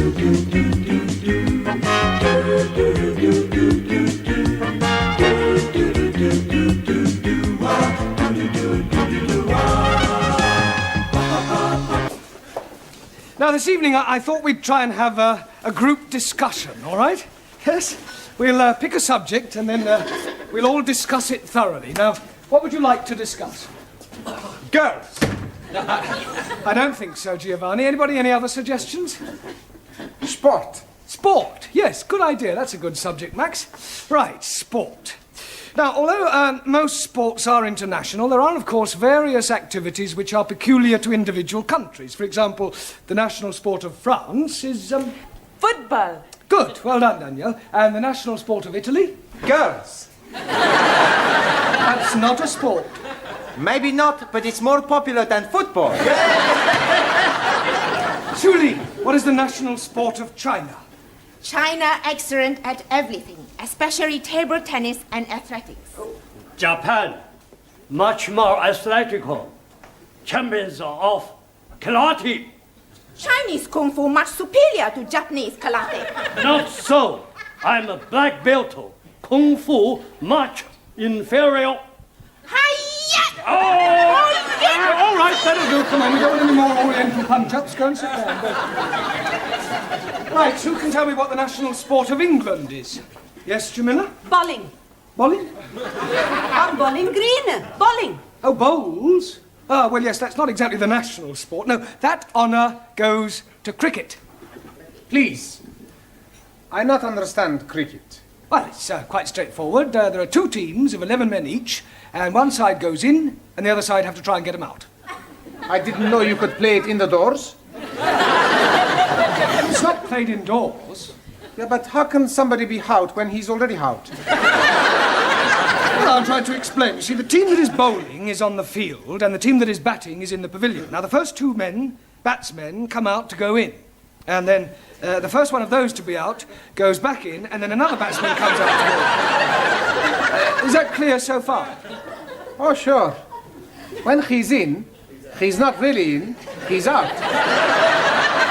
Now, this evening, I thought we'd try and have a group discussion, all right? Yes? We'll pick a subject and then we'll all discuss it thoroughly. Now, what would you like to discuss? Girls. I don't think so, Giovanni. Anybody, any other suggestions? Sport. Sport. Yes, good idea. That's a good subject, Max. Right, sport. Now, although most sports are international, there are, of course, various activities which are peculiar to individual countries. For example, the national sport of France is... Football. Good. Well done, Danielle. And the national sport of Italy? Girls. That's not a sport. Maybe not, but it's more popular than football. Julie, what is the national sport of China? China excellent at everything, especially table tennis and athletics. Japan, much more athletical. Champions of karate. Chinese kung fu much superior to Japanese karate. Not so. I'm a black belt. Kung fu much inferior. Hi-ya! All right, that'll do. Come on, we don't want any more Oriental punch-ups. Go and sit down. Go. Right, who can tell me what the national sport of England is? Yes, Jamila? Bowling. Bowling? Bowling green. Bowling. Oh, bowls? Ah, well, yes, that's not exactly the national sport. No, that honour goes to cricket. Please. I not understand cricket. Well, it's quite straightforward. There are two teams of 11 men each, and one side goes in, and the other side have to try and get them out. I didn't know you could play it indoors. It's not played indoors. Yeah, but how can somebody be out when he's already out? Well, I'll try to explain. You see, the team that is bowling is on the field, and the team that is batting is in the pavilion. Now, the first two men, batsmen, come out to go in. And then the first one of those to be out goes back in, and then another batsman comes out to go in. Is that clear so far? Oh, sure. When he's in, he's not really in, he's out.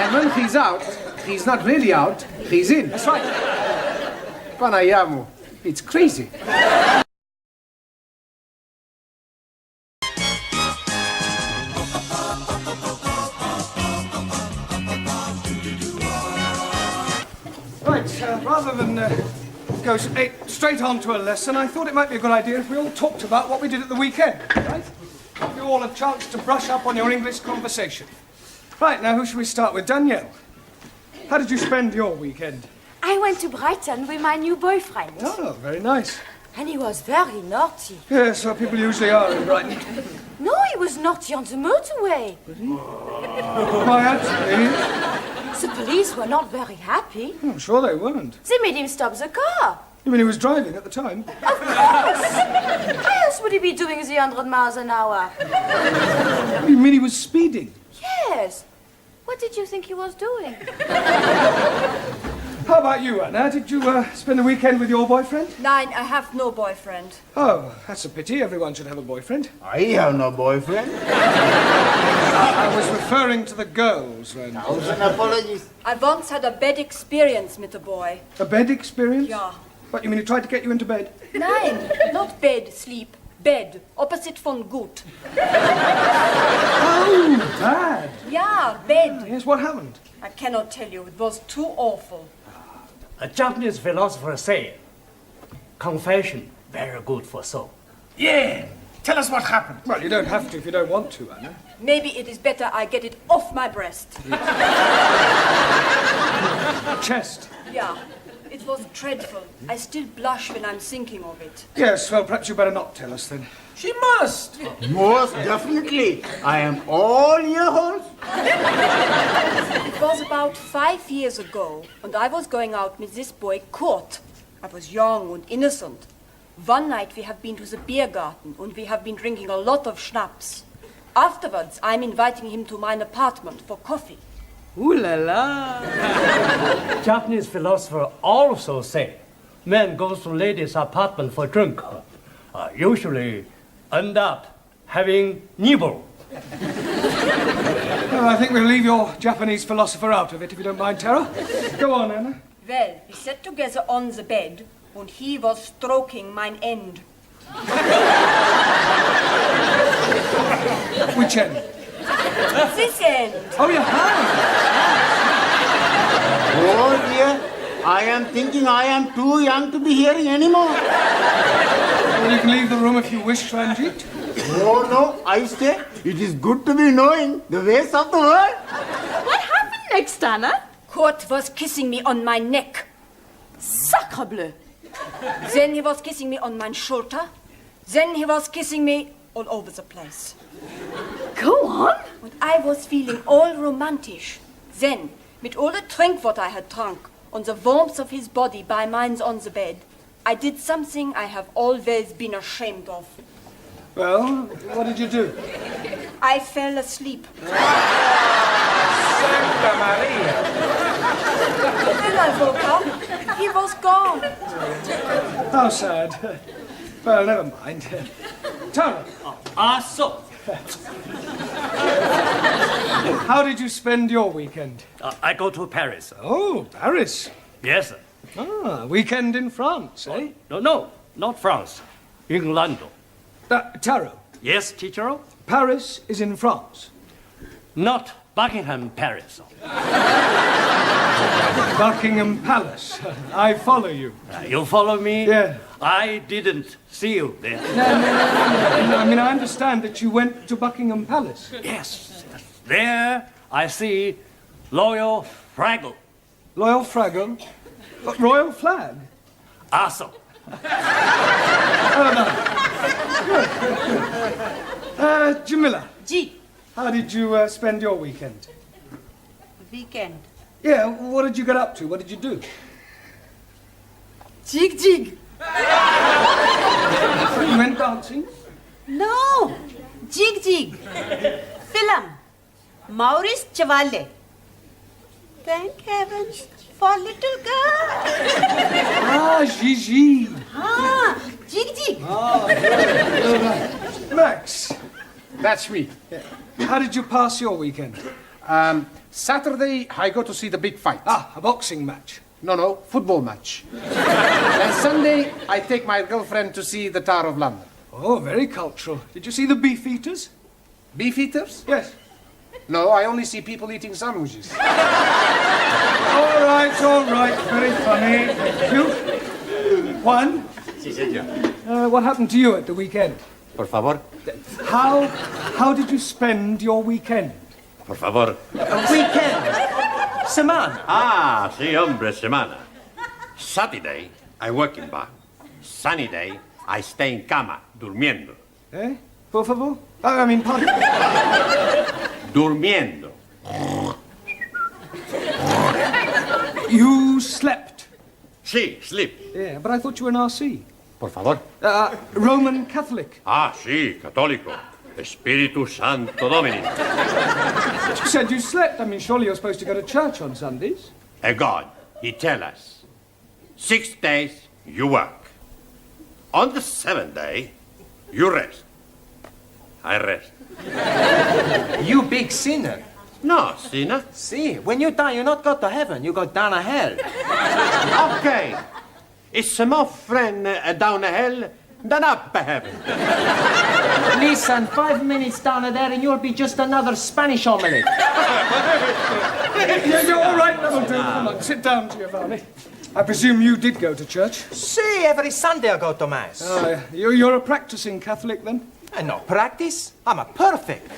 And when he's out, he's not really out, he's in. That's right. Panayamu. It's crazy. Right, rather than go straight on to a lesson, I thought it might be a good idea if we all talked about what we did at the weekend, right? Give you all a chance to brush up on your English conversation. Right, now who should we start with? Danielle, how did you spend your weekend? I went to Brighton with my new boyfriend. Oh, very nice. And he was very naughty. Yes, well, people usually are in Brighton. No, he was naughty on the motorway. Why, actually? The police were not very happy. I'm sure they weren't. They made him stop the car. You mean he was driving at the time? Of course! Why else would he be doing the 100 miles an hour? You mean he was speeding? Yes. What did you think he was doing? How about you, Anna? Did you spend the weekend with your boyfriend? Nein, I have no boyfriend. Oh, that's a pity. Everyone should have a boyfriend. I have no boyfriend. I was referring to the girls, then. Thousand apologies. I once had a bad experience with a boy. A bed experience? Ja. What, you mean he tried to get you into bed? Nein, not bed, sleep. Bed, opposite von gut. Oh, bad. Ja, bed. Yes, what happened? I cannot tell you, it was too awful. A Japanese philosopher said, confession, very good for soul. Yeah. Tell us what happened. Well, you don't have to if you don't want to, Anna. Maybe it is better I get it off my breast. Chest. Yeah, it was dreadful. I still blush when I'm thinking of it. Yes, well, perhaps you better not tell us then. She must. Most definitely. I am all yours. It was about 5 years ago, and I was going out with this boy, Kurt. I was young and innocent. One night we have been to the beer garden, and we have been drinking a lot of schnapps. Afterwards, I'm inviting him to my apartment for coffee. Ooh la la! Japanese philosopher also say, men goes to ladies' apartment for drink. Usually end up having nibble. Well, I think we'll leave your Japanese philosopher out of it, if you don't mind, Taro. Go on, Anna. Well, we sat together on the bed, and he was stroking mine end. Which end? This end. Oh, your hand. Oh dear, I am thinking I am too young to be hearing anymore. Well, you can leave the room if you wish, Ranjeet. Oh no, I stay. It is good to be knowing the ways of the world. What happened next, Anna? Kurt was kissing me on my neck. Sacre bleu. Then he was kissing me on my shoulder. Then he was kissing me all over the place. Go on. And I was feeling all romantisch. Then, with all the drink what I had drunk, on the warmth of his body by mine on the bed, I did something I have always been ashamed of. Well, what did you do? I fell asleep. Santa Maria. Then I woke up. He was gone. How sad. Well, never mind. Taro, So, how did you spend your weekend? I go to Paris. Oh, Paris. Yes, sir. Ah, weekend in France, eh? No, not France. England. Taro, Yes, teacher? Paris is in France. Not Buckingham Paris. Buckingham Palace. I follow you. You follow me? Yeah. I didn't see you there. No, I mean, I understand that you went to Buckingham Palace. Yes. There I see Loyal Fraggle. Loyal Fraggle. Royal flag. Awesome. Jamila, G. how did you spend your weekend? Weekend. Yeah, what did you get up to? What did you do? Jig jig. You went dancing? No. Jig jig. Film. Maurice Chevalier. Thank heavens for little girl. Ah, Gigi. Ah, jig jig. Max, That's me. how did you pass your weekend? Saturday, I go to see the big fight. Ah, a boxing match. No, football match. And Sunday, I take my girlfriend to see the Tower of London. Oh, very cultural. Did you see the beef eaters? Beef eaters? Yes. No, I only see people eating sandwiches. All right. Very funny. Thank you. Juan? Sí, señor. What happened to you at the weekend? Por favor. How did you spend your weekend? Por favor. Weekend. Semana. Ah, sí, hombre, semana. Saturday, I work in bar. Sunny day, I stay in cama, durmiendo. Eh? Por favor? I mean, pardon. Durmiendo. You slept. Sí, sleep. Yeah, but I thought you were an RC. Por favor. Roman Catholic. Ah, sí, católico. Espíritu Santo Domini. You said you slept. I mean, surely you're supposed to go to church on Sundays. A God, he tell us, 6 days you work. On the 7th day, you rest. I rest. You big sinner. No, sinner. See, when you die, you not go to heaven, you go down to hell. Okay. It's more friend down the hell than up heaven. Listen, 5 minutes down there and you'll be just another Spanish omelette. Yeah, you're all right. That'll do. Come on, sit down, Giovanni. I presume you did go to church. See, every Sunday I go to Mass. Oh, you're a practicing Catholic, then? I no practice. I'm a perfect.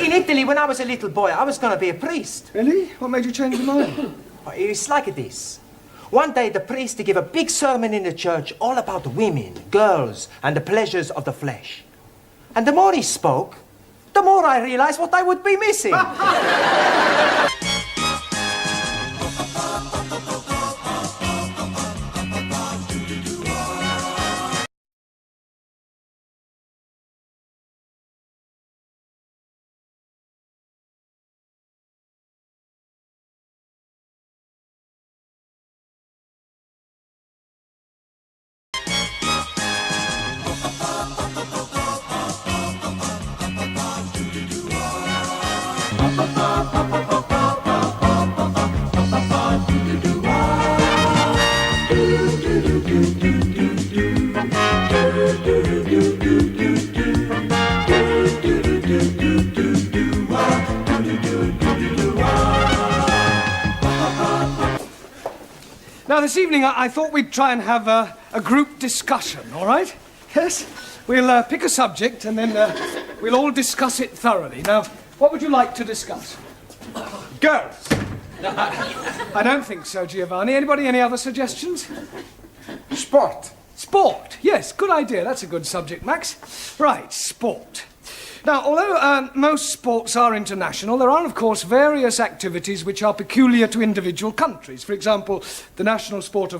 In Italy, when I was a little boy, I was going to be a priest. Really? What made you change your mind? It's like this. One day, the priest gave a big sermon in the church all about women, girls, and the pleasures of the flesh. And the more he spoke, the more I realized what I would be missing. Now, this evening, I thought we'd try and have a group discussion, all right? Yes? We'll pick a subject and then we'll all discuss it thoroughly. Now, what would you like to discuss? Girls. I don't think so, Giovanni. Anybody, any other suggestions? Sport. Sport. Yes, good idea. That's a good subject, Max. Right, sport. Now, although most sports are international, there are, of course, various activities which are peculiar to individual countries. For example, the national sport of